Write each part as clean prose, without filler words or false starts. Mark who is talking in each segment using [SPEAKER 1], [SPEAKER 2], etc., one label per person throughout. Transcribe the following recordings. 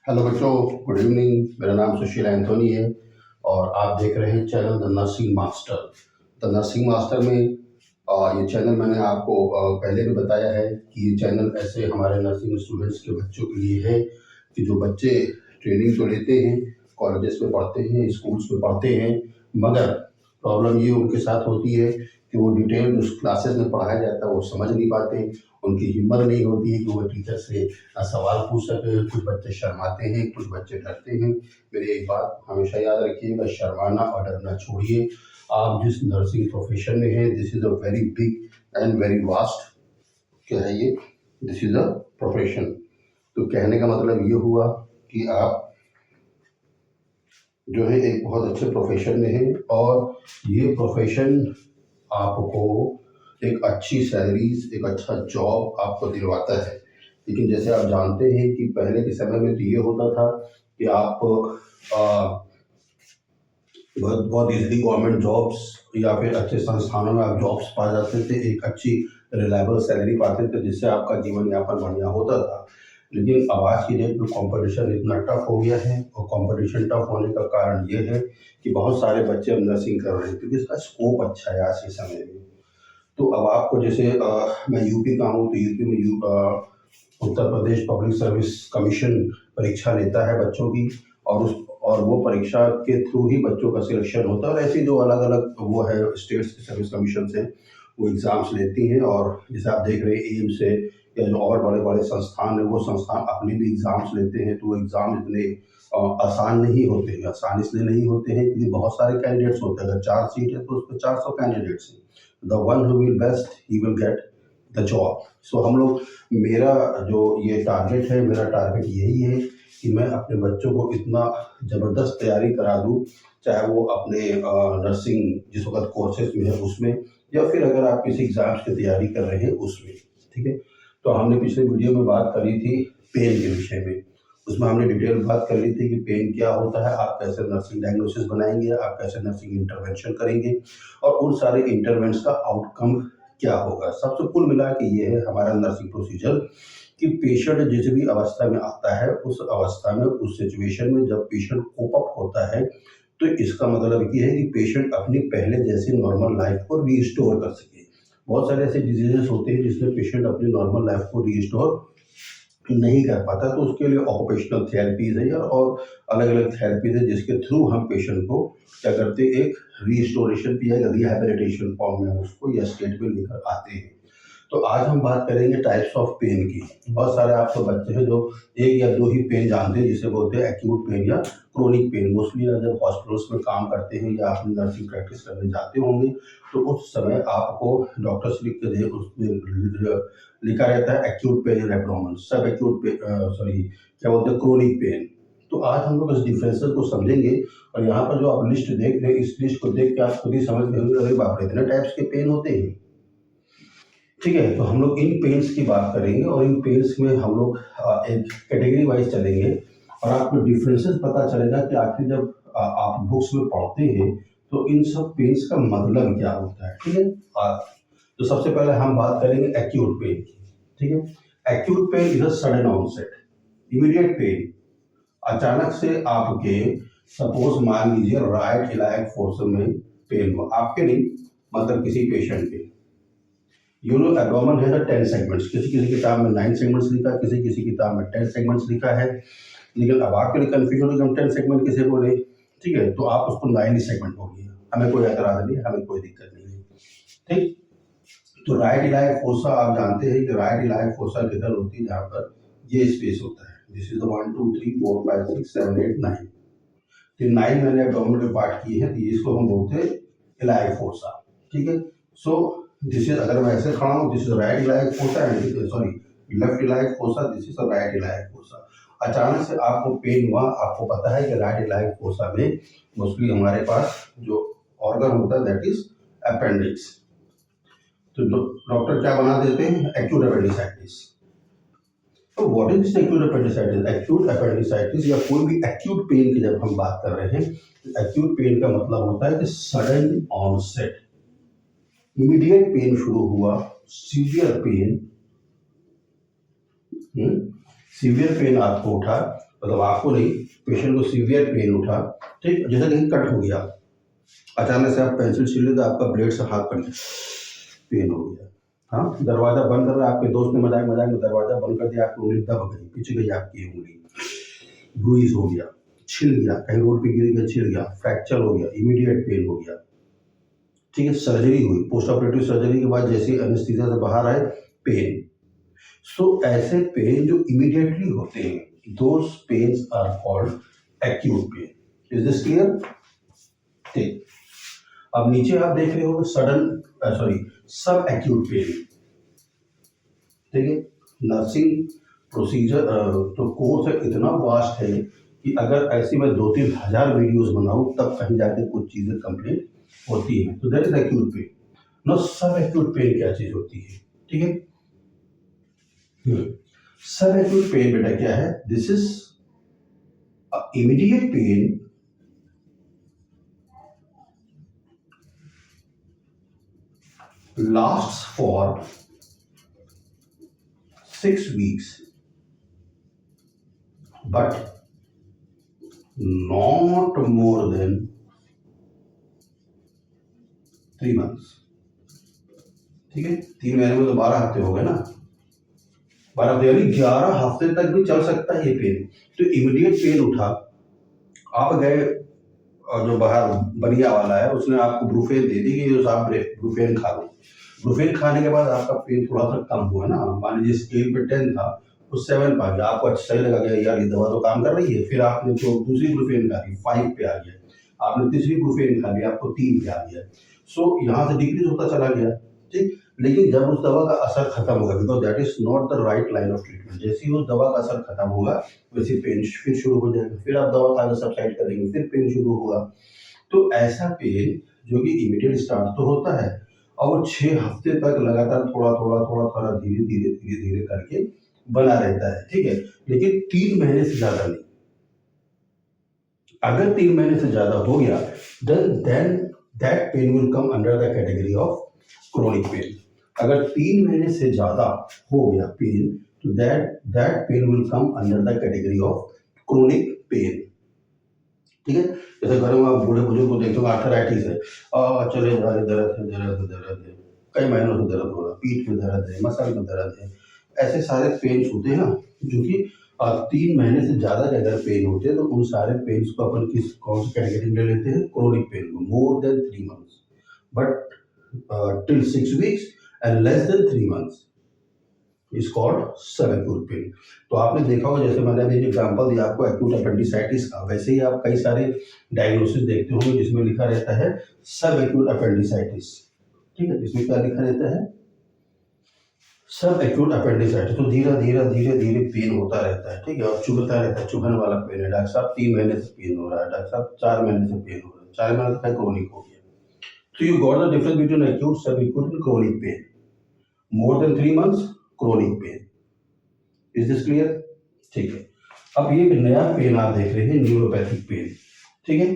[SPEAKER 1] Hello बच्चों, good evening. मेरा नाम सुशील एंथोनी है और आप देख रहे हैं channel the nursing master. The nursing master में ये चैनल मैंने आपको पहले भी बताया है कि ये चैनल ऐसे हमारे नर्सिंग स्टूडेंट्स के बच्चों के लिए है कि जो बच्चे ट्रेनिंग तो लेते हैं, कॉलेजेस में पढ़ते हैं, स्कूल्स में पढ़ते हैं, मगर प्रॉब्लम ये उनके साथ होती है कि वो डिटेल उस क्लासेस में पढ़ाया जाता है वो समझ नहीं पाते। उनकी हिम्मत नहीं होती है कि वो टीचर से सवाल पूछ सके। कुछ बच्चे शर्माते हैं, कुछ बच्चे डरते हैं। मेरी एक बात हमेशा याद रखिएगा, शर्माना और डरना छोड़िए। आप जिस नर्सिंग प्रोफेशन में हैं, this is a very big and very vast क्या है ये, दिस इज़ अ प्रोफेशन। तो कहने का मतलब ये हुआ कि आप जो है एक बहुत अच्छे प्रोफेशन में हैं और ये प्रोफेशन आपको एक अच्छी सैलरीज, एक अच्छा जॉब आपको दिलवाता है। लेकिन जैसे आप जानते हैं कि पहले के समय में तो ये होता था कि आप बहुत बहुत ईजिली गवर्नमेंट जॉब्स या फिर अच्छे संस्थानों में आप जॉब्स पा जाते थे, एक अच्छी रिलायबल सैलरी पाते थे जिससे आपका जीवन यापन बढ़िया होता था। लेकिन अब आज की डेट में कंपटीशन इतना टफ हो गया है और कंपटीशन टफ होने का कारण ये है कि बहुत सारे बच्चे अब नर्सिंग कर रहे हैं क्योंकि इसका स्कोप अच्छा है आज के समय में। तो अब आपको जैसे मैं यूपी का हूँ तो यूपी में Uttar Pradesh public service commission परीक्षा लेता है बच्चों की और वो परीक्षा के थ्रू ही बच्चों का सिलेक्शन होता है। और ऐसी जो अलग अलग वो है स्टेट्स की सर्विस कमीशन से वो एग्ज़ाम्स लेती हैं और जैसे आप देख रहे हैं एम्स से या जो और बड़े बड़े संस्थान है वो संस्थान अपने भी एग्ज़ाम्स लेते हैं। तो वो एग्ज़ाम इतने आसान नहीं होते हैं। आसान इसलिए नहीं होते हैं क्योंकि बहुत सारे कैंडिडेट्स होते हैं। अगर 4 सीट है तो उस पर 400 कैंडिडेट्स हैं। The one who will best he will get the job. So हम लोग मेरा जो ये टारगेट है, मेरा टारगेट यही है कि मैं अपने बच्चों को इतना ज़बरदस्त तैयारी करा दूँ, चाहे वो अपने नर्सिंग जिस वक्त कोर्सेज में है उसमें या फिर अगर आप किसी एग्ज़ाम्स की तैयारी कर रहे हैं उसमें। ठीक है, तो हमने पिछले वीडियो में बात करी थी पेन के विषय में। उसमें हमने डिटेल बात कर ली थी कि पेन क्या होता है, आप कैसे नर्सिंग डायग्नोसिस बनाएंगे, आप कैसे नर्सिंग इंटरवेंशन करेंगे और उन सारे इंटरवेंस का आउटकम क्या होगा। सबसे कुल मिला के ये है हमारा नर्सिंग प्रोसीजर कि पेशेंट जिस भी अवस्था में आता है उस अवस्था में, उस सिचुएशन में जब पेशेंट कोप अप होता है तो इसका मतलब ये है कि पेशेंट अपनी पहले जैसी नॉर्मल लाइफ को रीस्टोर कर सके। बहुत सारे ऐसे डिजीजेस होते हैं जिसमें पेशेंट अपनी नॉर्मल लाइफ को रीस्टोर नहीं कर पाता, तो उसके लिए ऑक्यूपेशनल थेरेपीज है और अलग अलग थेरेपीज है जिसके थ्रू हम पेशेंट को क्या करते हैं, एक रीस्टोरेशन या रिहैबिलिटेशन फॉर्म में उसको या स्टेट में लेकर आते हैं। तो आज हम बात करेंगे टाइप्स ऑफ पेन की। बहुत सारे आपके बच्चे हैं जो एक या दो ही पेन जानते हैं जिसे बोलते हैं एक्यूट पेन या क्रोनिक पेन। मोस्टली जब हॉस्पिटल्स में काम करते हैं या अपनी नर्सिंग प्रैक्टिस करने जाते होंगे तो उस समय आपको डॉक्टर्स लिख के दे उसमें लिखा रहता है एक्यूट पेन इन एब्डोमेन, सब एक्यूट सॉरी क्या बोलते हैं, क्रोनिक पेन। तो आज हम लोग इस डिफरेंसेस को समझेंगे और यहाँ पर जो आप लिस्ट देख रहे हैं इस लिस्ट को देख के आप खुद ही समझ गए होंगे, अरे बाप रे इतने टाइप्स के पेन होते हैं। ठीक है, तो हम लोग इन पेन्स की बात करेंगे और इन पेन्स में हम लोग एक कैटेगरी वाइज चलेंगे और आपको डिफरेंसेस पता चलेगा कि आखिर जब आप बुक्स में पढ़ते हैं तो इन सब पेन्स का मतलब क्या होता है। ठीक है, तो सबसे पहले हम बात करेंगे एक्यूट पेन की। ठीक है, acute pain is a sudden onset, immediate pain. अचानक से आपके सपोज मान लीजिए राइट इलाइक फोर्स में पेन हो, आपके नहीं मतलब किसी पेशेंट के। यू नो एब्डोमेन है 10 सेगमेंट्स, किसी किसी किताब में 9 सेगमेंट्स लिखा है, किसी किसी किताब में 10 सेगमेंट्स लिखा है। लेकिन अब आपके लिए कन्फ्यूजन हो कि हम 10 सेगमेंट किसे बोले। ठीक है, तो आप उसको 9 ही सेगमेंट बोलिए, हमें कोई एतराज नहीं है, हमें कोई दिक्कत नहीं है। ठीक, तो राइट इलाइक फोसा आप जानते हैं कि राइट इलाइक फोसा किधर होती है, जहाँ पर ये स्पेस होता है। This is the 1 2 3 4 5 6 7 8 9। तो 9 मैंने एब्डोमेन में पार्ट किए हैं तो इसको हम बोलते हैं इलाइक फोसा। ठीक है, सो दिस इज, अगर मैं ऐसे खड़ा हूँ this is right iliac fossa and sorry left iliac fossa, this is right iliac fossa. अचानक से आपको पेन हुआ, आपको पता है कि राइट इलाइक फोसा में मोस्टली हमारे पास जो ऑर्गन होता है दैट इज अपेंडिक्स। तो डॉक्टर क्या बना देते हैं, एक्यूट अपेंडिसाइटिस। तो what is this acute appendicitis? Acute appendicitis या कोई भी एक्यूट पेन की जब हम बात कर रहे हैं तो एक्यूट पेन का मतलब होता है कि सडन ऑनसेट, इमीडिएट पेन शुरू हुआ, सीवियर पेन, सीवियर पेन आपको उठा मतलब आपको नहीं, पेशेंट को सीवियर पेन उठा, ठीक, जैसे कहीं कट हो गया, अचानक से आप पेंसिल छीन ली तो आपका ब्लेड से हाथ कट गया, पेन हो गया। हाँ, दरवाजा बंद कर रहा है, आपके दोस्त ने मजाक मजाक में दरवाजा बंद कर दिया, आपकी उंगली दब गई, पीछे गई आपकी उंगली, ब्रूइज हो गया, छिल गया, कहीं रोड पे गिर गया, छिल गया, फ्रैक्चर हो गया, इमीडिएट पेन हो गया, ठीक है। सर्जरी हुई, पोस्ट ऑपरेटिव सर्जरी के बाद जैसे एनेस्थीसिया से बाहर आए, पेन। सो ऐसे पेन जो इमीडिएटली होते हैं, those pains are called acute pain. Is this clear? ठीक। अब नीचे आप देख रहे हो sudden, sorry, sub acute pain, ठीक है। नर्सिंग प्रोसीजर तो कोर्स है, इतना वास्ट है कि अगर ऐसी मैं 2-3 हज़ार वीडियोस बनाऊं तब कहीं जाके कुछ चीजें कंप्लीट होती है। तो that is acute pain. No, sub acute pain क्या चीज होती है, ठीक है। सब एक्यूट पेन बेटा क्या है? This is immediate pain lasts for 6 weeks, but not more than 3 months, ठीक है। 3 महीने में तो 12 हफ्ते हो गए ना, 12 हफ्ते यानी 11 हफ्ते तक भी चल सकता है ये पेन। तो इमीडिएट पेन उठा, आप गए और जो बाहर बनिया वाला है उसने आपको ब्रूफेन दे दी कि जो आप ब्रूफेन खा लो। ब्रूफेन खाने के बाद आपका पेन थोड़ा सा कम हुआ ना, मान लीजिए स्केल पे 10 था, वो 7 पा गया, आपको अच्छा ही लगा गया, यार ये दवा तो काम कर रही है। फिर आपने तो दूसरी ब्रूफेन खा ली, 5 पे आ गया, आपने तीसरी ब्रूफेन खा ली, आपको 3 पे आ गया। सो यहाँ से डिक्रीज होता चला गया, ठीक। लेकिन जब उस दवा का असर खत्म होगा, because that is not the right line of treatment, जैसे ही उस दवा का असर खत्म होगा वैसे पेन फिर शुरू हो जाएगा, फिर आप दवा खाकर सबसाइड करेंगे, फिर पेन शुरू होगा। तो ऐसा पेन जो कि इमीडिएट स्टार्ट तो होता है और वो 6 हफ्ते तक लगातार थोड़ा थोड़ा थोड़ा थोड़ा धीरे धीरे धीरे धीरे करके बना रहता है, ठीक है। लेकिन 3 महीने से ज्यादा नहीं। अगर 3 महीने से ज्यादा हो गया then that pain will come under the category of chronic pain. अगर 3 महीने से ज्यादा हो गया पेन तो that pain will come under the category of chronic pain, ठीक है। जैसे घर में आप बूढ़े बुजुर्ग को देखते हो, आर्थराइटिस है, चले जा रहे, दर्द है, दर्द है, दर्द है, कई महीनों से दर्द हो रहा, पीठ में दर्द है, मसल में दर्द है, ऐसे सारे पेन्स होते हैं ना, जो कि 3 महीने से ज़्यादा के अगर पेन होते हैं तो उन सारे पेन्स को अपन कौन सी कैटेगरी में ले लेते हैं? क्रोनिक पेन को। मोर than 3 months, but till 6 weeks and less than 3 months is called सब एक्यूट पेन। तो आपने देखा होगा, जैसे मैंने अभी एग्जांपल दिया आपको एक्यूट अपेंडिसाइटिस का, वैसे ही आप कई सारे डायग्नोसिस देखते होंगे जिसमें लिखा रहता है सब एक्यूट अपेंडिसाइटिस, ठीक है। इसमें क्या लिखा रहता है? Sub acute appendicitis. तो धीरे धीरे धीरे धीरे पेन होता रहता है, ठीक है, और चुभता रहता है, चुभन वाला पेन है। डॉक्टर साहब 3 महीने से पेन हो रहा है, डॉक्टर साहब 4 महीने से पेन हो रहा है, 4 महीने तक क्रोनिक हो गया। तो you got the difference between acute, sub acute and chronic pain. More than 3 months chronic pain. Is this clear? ठीक है। अब ये एक नया पेन आप देख रहे हैं, न्यूरोपैथिक पेन, ठीक है।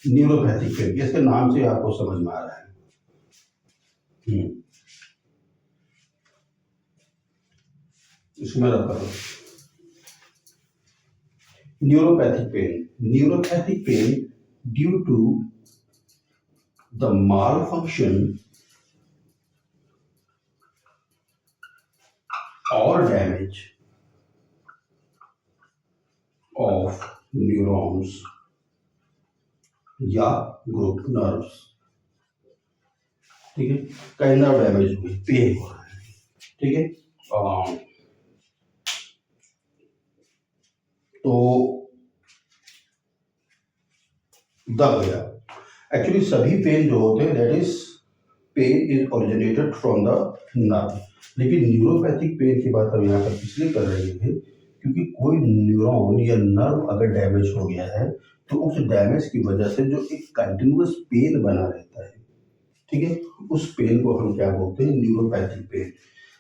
[SPEAKER 1] न्यूरोपैथिक पेन, इसके नाम से आपको समझ में आ रहा है। इसमें रख करो neuropathic pain. Neuropathic pain due to the malfunction और डैमेज ऑफ न्यूरॉन्स या ग्रुप नर्व्स, ठीक है। कई नर्व डैमेज हुई, पेन हो रहा है, ठीक है। तो दब गया। एक्चुअली सभी पेन जो होते हैं that is pain is originated from the nerve, लेकिन न्यूरोपैथिक पेन की बात हम यहाँ पर इसलिए कर रहे हैं क्योंकि कोई न्यूरॉन या नर्व अगर डैमेज हो गया है तो उस डैमेज की वजह से जो एक कंटिन्यूअस पेन बना रहता है, ठीक है, उस पेन को हम क्या बोलते हैं? Neuropathic pain.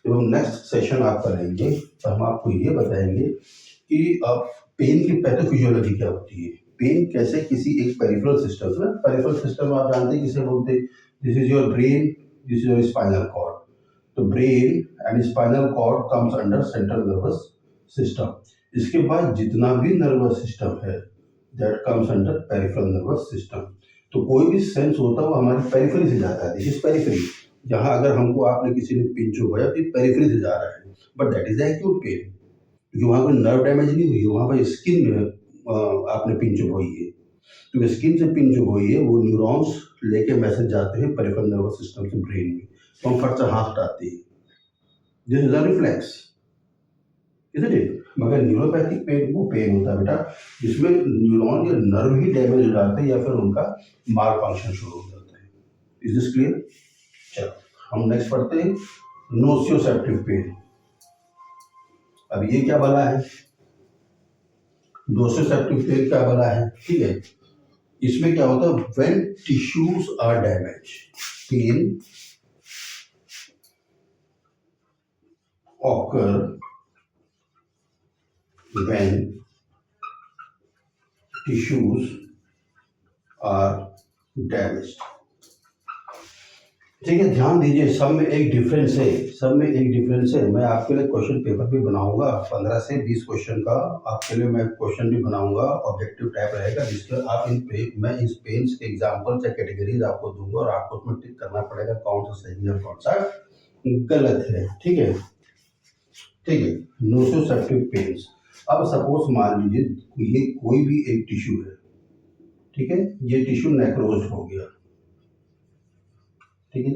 [SPEAKER 1] जब हम नेक्स्ट सेशन आप करेंगे तो हम आपको ये बताएंगे कि अब पेन की पैथोफिजियोलॉजी क्या होती है, पेन कैसे किसी एक पेरिफेरल सिस्टम में, पेरिफेरल सिस्टम आप जानते हैं किसे बोलते हैं? This is your brain, this is your spinal cord. तो brain and spinal cord comes under central nervous system. इसके बाद जितना भी नर्वस सिस्टम है that comes under peripheral nervous system. तो कोई भी सेंस होता है वो हमारी पेरिफेरी से जाता है, दिस इज पेरिफेरी। जहाँ अगर हमको आपने किसी ने पिंच हुआ तो पेरिफेरी से जा रहा है, but that is acute pen, क्योंकि वहाँ पर नर्व डैमेज नहीं हुई है, वहाँ पर स्किन में आपने पिंच हुई है। तो स्किन से पिंच हुई है, वो न्यूरॉन्स लेके मैसेज जाते हैं पेरिफेरल नर्वस सिस्टम से ब्रेन में, तो हम फट से हाथ उठाते हैं, this is a reflex, isn't it? मगर न्यूरोपैथिक पेन वो पेन होता है बेटा जिसमें न्यूरॉन या नर्व ही डैमेज हो जाते हैं या फिर उनका माल फंक्शन शुरू हो जाता है। Is this clear? चलो हम नेक्स्ट पढ़ते हैं नोसियोसेप्टिव पेन। अब ये क्या भला है? नोसियोसेप्टिव पेन क्या भला है? ठीक है, इसमें क्या होता है, when tissues are damage, pain occur when tissues are damaged। ठीक है, ध्यान दीजिए, सब में एक डिफरेंस है, सब में एक डिफरेंस है। मैं आपके लिए क्वेश्चन पेपर भी बनाऊंगा 15 से 20 क्वेश्चन का, आपके लिए मैं क्वेश्चन भी बनाऊंगा, ऑब्जेक्टिव टाइप रहेगा, जिसके आप मैं इस पेन्स के एग्जाम्पल्स या कैटेगरीज आपको दूंगा और आपको उसमें टिक करना पड़ेगा कौन सा सही है कौन सा गलत है। ठीक है, ठीक है। नोसियोसेप्टिव पेन्स, अब सपोज मान लीजिए ये कोई भी एक टिश्यू है, ठीक है, ये टिश्यू नेक्रोज हो गया, ठीक है,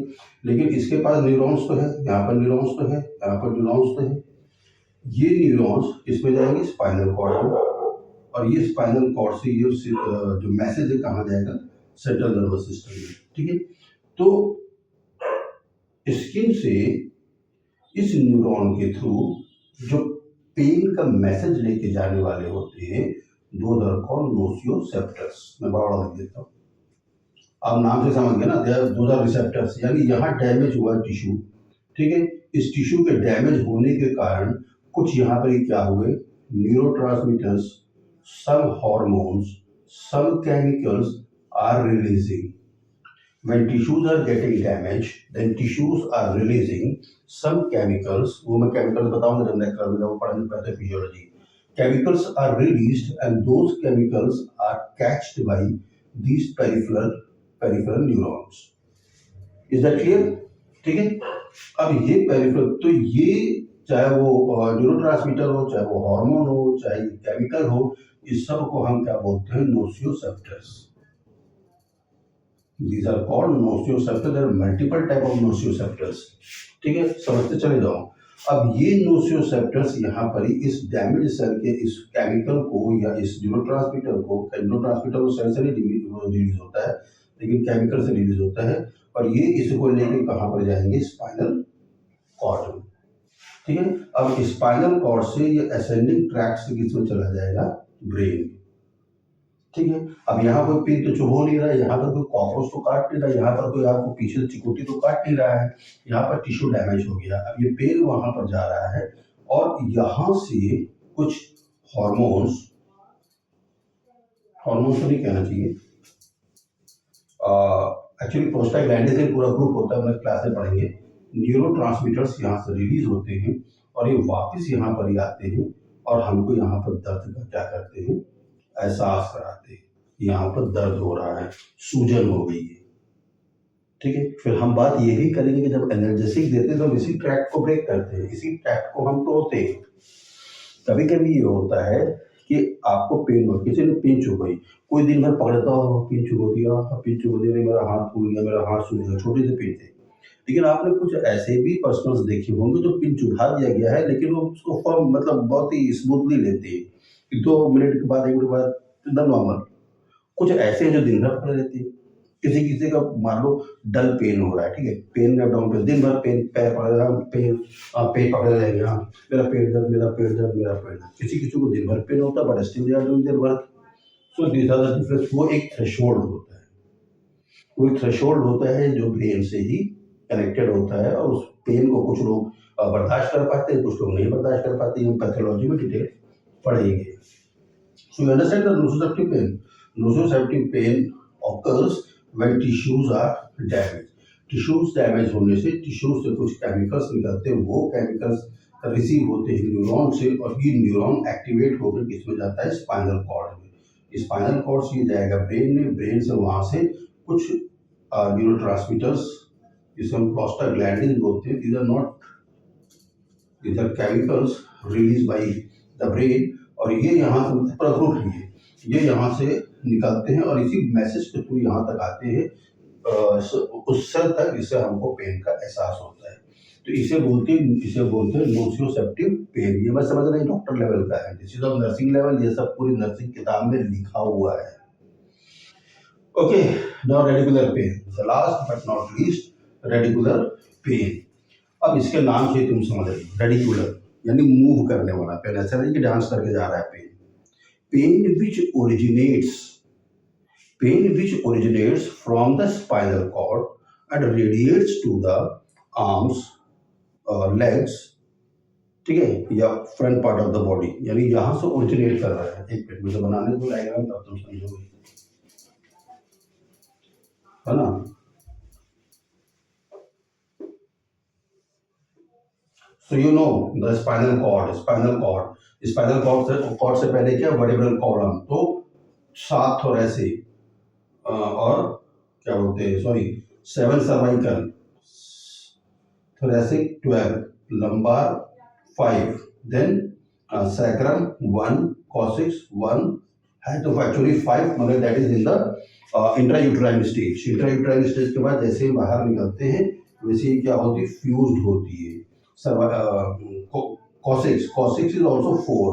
[SPEAKER 1] लेकिन इसके पास न्यूरॉन्स तो है, यहाँ पर न्यूरॉन्स तो है, यहाँ पर न्यूरॉन्स तो है, ये न्यूरॉन्स इसमें जाएंगे स्पाइनल कॉर्ड में, और ये स्पाइनल कॉर्ड से ये जो मैसेज है कहाँ जाएगा, सेंट्रल नर्वस सिस्टम में। ठीक है, तो स्किन से इस न्यूरॉन के थ्रू जो पेन का मैसेज लेके जाने वाले होते हैं, दो आर कॉल्ड नोसियोसेप्टर्स। मैं बड़ा लिख देता हूँ, आप नाम से समझ गए ना, दो आर रिसेप्टर्स, यानी यहाँ डैमेज हुआ टिश्यू, ठीक है, इस टिश्यू के डैमेज होने के कारण कुछ यहाँ पर क्या हुए, neurotransmitters, some hormones, some chemicals are releasing. When tissues are getting damaged, then tissues are releasing some chemicals. वो मैं chemicals बताऊंगा जब नेक्स्ट क्लास में, जब वो पढ़ेंगे pathophysiology. Chemicals are released and those chemicals are catched by these peripheral neurons. Is that clear? ठीक है, अब ये पेरिफेरल, तो ये चाहे वो न्यूरोट्रांसमीटर हो, चाहे वो हार्मोन हो, चाहे केमिकल हो, इस सब को हम क्या बोलते हैं, nociceptors. These are called nociceptors, there are multiple type of nociceptors. ठीक है, समझते चले जाओ। अब ये नोसियोसेप्टर्स यहाँ पर इस डैमेज सेल के इस केमिकल को या इस न्यूरोट्रांसमीटर को सेल से नहीं रिलीज होता है, लेकिन केमिकल से रिलीज होता है, और ये इसको लेकर कहाँ पर जाएंगे, स्पाइनल कॉर्ड में। ठीक है, अब स्पाइनल कॉर्ड से ये असेंडिंग ट्रैक से किसमें चला जाएगा, ब्रेन। ठीक है, अब यहाँ कोई पिन तो चुभ हो नहीं रहा है, यहाँ पर कोई कॉकरोच तो काट नहीं रहा है, यहाँ पर कोई आपको पीछे से चिकोटी तो काट नहीं रहा है, यहाँ पर टिश्यू डैमेज हो गया। अब ये पेन वहां पर जा रहा है और यहाँ से कुछ हॉर्मोन्स, हॉर्मोन्स तो नहीं कहना चाहिए, एक्चुअली प्रोस्टाग्लैंडिन से पूरा ग्रुप होता है, हम क्लास में पढ़ेंगे। न्यूरोट्रांसमीटर्स यहाँ से रिलीज होते हैं और ये वापस यहाँ पर ही आते हैं और हमको यहाँ पर दर्द का क्या करते हैं, एहसास कराते हैं, यहाँ पर दर्द हो रहा है, सूजन हो गई है। ठीक है, फिर हम बात ये भी करेंगे कि जब एनर्जेसिक देते हैं तो हम इसी ट्रैक को ब्रेक करते हैं, इसी ट्रैक को हम तोड़ते हैं। कभी कभी ये होता है कि आपको पेन हो, किसी ने पेन चुभ गई, कोई दिन भर पकड़ता हो, पेन चुभ दिया, पेन चुभ दिया, मेरा हाथ फूल गया, मेरा हाथ सूज गया, छोटे से पेन थे। लेकिन आपने कुछ ऐसे भी पर्सनल्स देखे होंगे जो पिन चुभा दिया गया है, लेकिन वो उसको फॉर्म मतलब बहुत ही स्मूथली लेते हैं, 2 मिनट के बाद 1 मिनट के बाद एकदम नॉर्मल। कुछ ऐसे हैं जो दिन भर पकड़े रहते हैं। किसी किसी का मान लो डल पेन हो रहा है, ठीक है, पेन में डाउन पे दिन भर पेन, पैर पकड़ रहा है, पेन पेन पकड़े रहेंगे, हाँ मेरा पेट दर्द, मेरा पेट दर्द, मेरा पेट दर्द। किसी किसी को दिन भर पेन होता है, but still they are doing their work. So this are the difference. वो एक थ्रेशोल्ड होता है, वो एक थ्रेशोल्ड होता है जो ब्रेन से ही कनेक्टेड होता है, और उस पेन को कुछ लोग बर्दाश्त कर पाते हैं, कुछ लोग नहीं बर्दाश्त कर पाते हैं। हम पैथोलॉजी में डिटेल पढ़ेंगे। So you understand the nociceptive pain. Nociceptive pain occurs when tissues are damage. Tissues damage होने से टिश्यूज से कुछ केमिकल्स निकलते हैं, वो केमिकल्स रिसीव होते हैं न्यूरॉन से, और ये न्यूरॉन एक्टिवेट होकर किसमें जाता है, स्पाइनल कॉर्ड में। स्पाइनल कॉर्ड से जाएगा ब्रेन में, ब्रेन से वहाँ से कुछ न्यूरो ट्रांसमीटर्स जिसे हम प्रोस्टाग्लैंडिन बोलते हैं, these are not, these are chemicals release by the brain, और ये यहाँ से प्रफ्रुट ये यहाँ से निकलते हैं और इसी मैसेज के थ्रू यहाँ तक आते हैं उस सेल तक जिससे हमको पेन का एहसास होता है। तो इसे बोलते हैं नोसियोसेप्टिव पेन। ये मैं समझ रहा हूँ डॉक्टर लेवल का है, this is of nursing level, ये सब पूरी नर्सिंग किताब में लिखा हुआ है। Okay, now radicular pen, the last but not least, radicular pen. अब इसके नाम से तुम समझ रही, रेडिकुलर यानी मूव करने वाला पेन, ऐसा नहीं कि डांस करके जा रहा है pain. Pain which originates from the spinal cord and radiates to the arms, legs, ठीक है, या front part of the body, यानी यहाँ से ओरिजिनेट कर रहा है। एक मिनट मुझे बनाने दो डायग्राम, तब तुम समझोगे, है ना। So you know the spinal cord से पहले क्या, वर्टिब्रल कॉलम, तो 7 थोरेसिक और क्या बोलते हैं, sorry 7 cervical, thoracic 12, lumbar 5, then sacrum 1, coccyx 1, head of actually 5, मगर that is in the intrauterine stage. Intrauterine stage के बाद जैसे ही बाहर निकलते हैं वैसे ही क्या होती है, फ्यूज्ड होती है। कॉक्सिक्स इज ऑल्सो 4,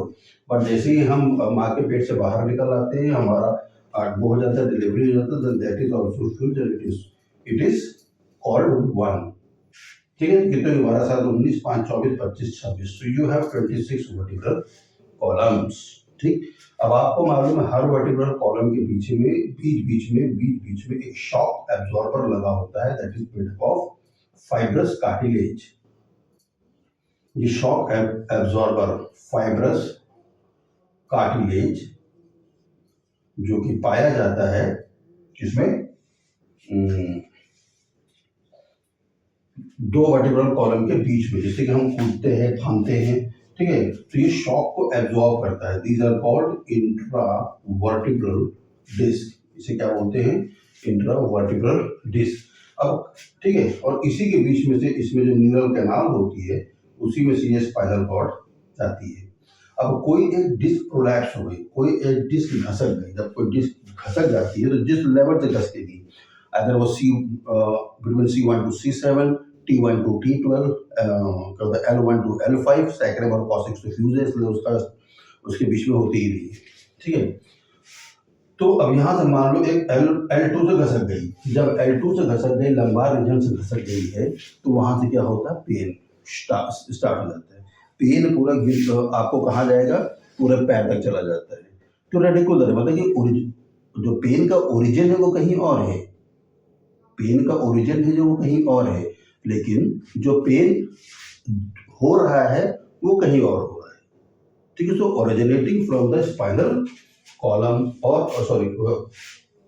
[SPEAKER 1] बट जैसे ही हम माँ के पेट से बाहर निकल आते हैं, हमारा वो हो जाता है, डिलीवरी हो जाता है, that is also fused, it is called 1। ठीक है, कितने 12 7 19 5 24 25 26, so you have 26 vertebral columns. ठीक, अब आपको मालूम है हर वर्टिब्रल कॉलम के बीच में एक शॉक एब्जॉर्बर लगा होता है, that is made of fibrous cartilage. ये शॉक एब्जॉर्बर फाइब्रस कार्टिलेज जो कि पाया जाता है जिसमें 2 वर्टिब्रल कॉलम के बीच में, जिससे कि हम कूदते हैं, भागते हैं, ठीक है, तो ये शॉक को एब्जॉर्ब करता है। दीज आर कॉल्ड इंट्रावर्टिब्रल डिस्क, इसे क्या बोलते हैं, इंट्रावर्टिब्रल डिस्क। अब ठीक है, और इसी के बीच में से इसमें जो न्यूरल कैनाल होती है उसी में से ये स्पाइनल कॉर्ड जाती है। अब कोई एक डिस्क प्रोलैप्स हो गई, कोई एक डिस्क घसक गई, जब कोई डिस्क घसक जाती है तो जिस लेवल से घसकेगी, अगर वो between C1 to C7, T1 to T12, L1 to L5, sacrum और कॉक्सिक्स तो फ्यूज है, इसलिए उसके बीच में होती ही नहीं है। ठीक है, तो अब यहाँ से मान लो एक L2 से घसक गई, जब L2 से घसक गई, लंबार रीजन से घसक गई है, तो वहां से क्या होता है, पेन स्टार्ट हो जाता है। पेन पूरा आपको कहाँ जाएगा, पूरे पैर तक चला जाता है। तो रेडिकुलर मतलब कि जो पेन का ओरिजिन है वो कहीं और है, पेन का ओरिजिन है जो वो कहीं और है, लेकिन जो पेन हो रहा है वो कहीं और हो रहा है। ठीक है, so originating from the spinal column और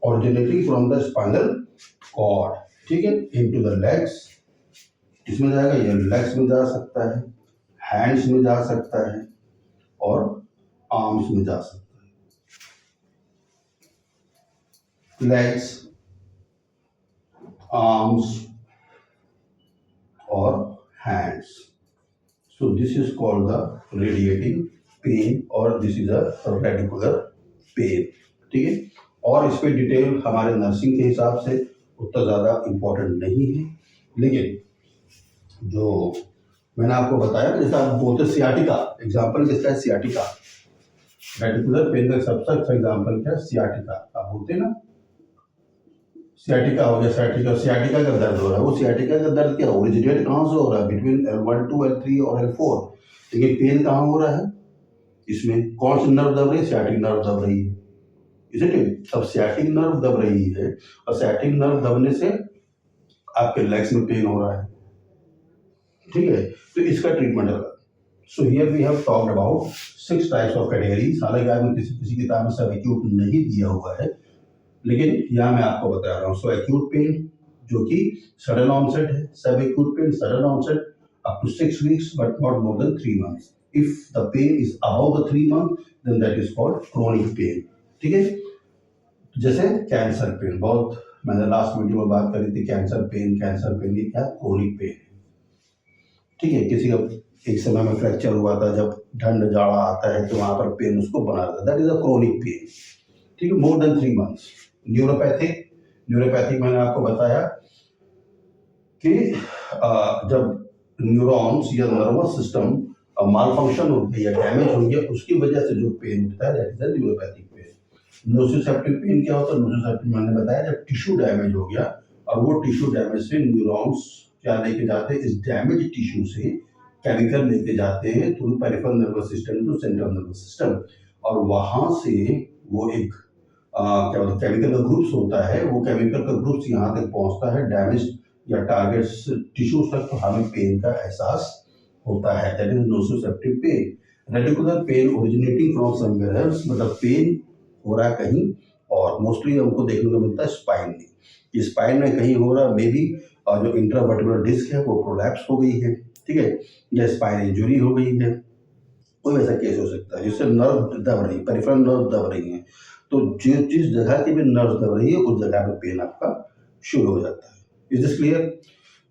[SPEAKER 1] originating from the spinal cord, ठीक है, इनटू द लेग्स, इसमें जाएगा, ये लेग्स में जा सकता है, हैंड्स में जा सकता है और आर्म्स में जा सकता है। लेग्स, आर्म्स और hands, so this is called the radiating pain और this is a radicular pain. ठीक है, और इस पे डिटेल हमारे नर्सिंग के हिसाब से उतना ज़्यादा इम्पोर्टेंट नहीं है, लेकिन जो मैंने आपको बताया, जैसे आप बोलते सियाटिका, एग्जाम्पल किसका है, सियाटिका। रेडिकुलर पेन का सबसे अच्छा एग्जाम्पल क्या है, सियाटिका। आप बोलते हैं ना, सियाटिका हो गया, सियाटिका का दर्द हो रहा है, वो सियाटिका का दर्द क्या ओरिजिनेट कहाँ से हो रहा है, बिटवीन L1 to L3 और L4, लेकिन पेन कहाँ हो रहा है, इसमें कौन सी नर्व दब रही है, सियाटिक नर्व दब रही है, इसीलिए अब सियाटिक नर्व दब रही है और सियाटिक नर्व दबने से आपके लेग्स में पेन हो रहा है। ठीक है, तो इसका ट्रीटमेंट अलग। So here we have talked about 6 types of categories. हालांकि आपने किसी किताब में सब एक्यूट नहीं दिया हुआ है, लेकिन यहाँ मैं आपको बता रहा हूँ। सो एक्यूट पेन जो कि सडन ऑनसेट है, sub acute pain sudden onset, up to 6 weeks, but not more than 3 months. If the pain is above the 3 months, then that is called chronic pain. ठीक है? जैसे कैंसर पेन, बहुत मैंने last video में बात करी थी, कैंसर पेन ये क्या, क्रोनिक पेन। ठीक है, किसी का एक समय में फ्रैक्चर हुआ था, जब ठंड जाड़ा आता है तो वहां पर पेन उसको बना रहता है, that is a chronic pain. ठीक है, मोर देन 3 मंथ्स। न्यूरोपैथिक मैंने आपको बताया कि जब न्यूरॉन्स या नर्वस सिस्टम माल फंक्शन हो गया या डैमेज हो गया, उसकी वजह से जो पेन होता है, that is the neuropathic pain. Nociceptive pain क्या होता है? नोसिसेप्टिव मैंने बताया जब टिश्यू डैमेज हो गया और वो टिश्यू डैमेज से न्यूरॉन्स क्या लेके जाते हैं, इस डैमेज टिश्यू से केमिकल लेके जाते हैं through peripheral nervous system to central nervous system, और वहां से वो एक क्या बोलते हैं, केमिकल का ग्रुप्स होता है, वो केमिकल का ग्रुप्स यहाँ तक पहुंचता है डैमेज या टारगेट टिश्यूज तक, तो हमें पेन का एहसास होता है, that is nociceptive pain. Reticular pain originating from somewhere else, मतलब पेन हो रहा है कहीं और मोस्टली हमको देखने को मिलता है स्पाइन में। स्पाइन में कहीं हो रहा, मे बी जो इंट्रावर्टिब्रल डिस्क है वो प्रोलैप्स हो गई है, ठीक है, या स्पाइन इंजुरी हो गई है, कोई वैसा केस हो सकता है जिससे नर्व दब रही, पेरिफेरल नर्व दब रही है, तो जिस जगह की भी नर्व दब रही है उस जगह पे पेन आपका शुरू हो जाता है। Is this clear?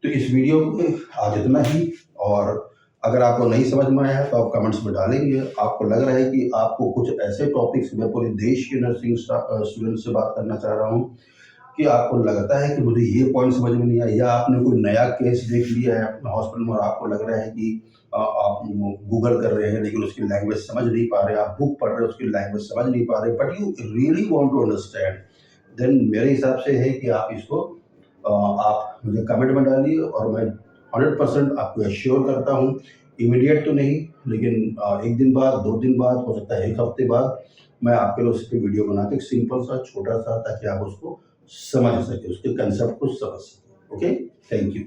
[SPEAKER 1] तो इस वीडियो में आज इतना ही, और अगर आपको नहीं समझ में आया है तो आप कमेंट्स में डालेंगे। आपको लग रहा है कि आपको कुछ ऐसे टॉपिक्स, मैं पूरे देश के नर्सिंग स्टूडेंट से बात करना चाह रहा हूँ कि आपको लगता है कि मुझे ये पॉइंट समझ में नहीं आया, या आपने कोई नया केस देख लिया है अपने हॉस्पिटल में और आपको लग रहा है कि आप गूगल कर रहे हैं लेकिन उसकी लैंग्वेज समझ नहीं पा रहे, आप बुक पढ़ रहे हैं उसकी लैंग्वेज समझ नहीं पा रहे, but you really want to understand, then मेरे हिसाब से है कि आप इसको आप मुझे कमेंट में डालिए, और मैं 100% आपको एश्योर करता हूँ, इमीडिएट तो नहीं लेकिन एक दिन बाद, 2 दिन बाद, हो सकता है 1 हफ्ते बाद, मैं आपके लिए उस पर वीडियो बना के सिंपल सा छोटा सा, ताकि आप उसको समझ सके, उसके कंसेप्ट को समझ सके। Okay, thank you.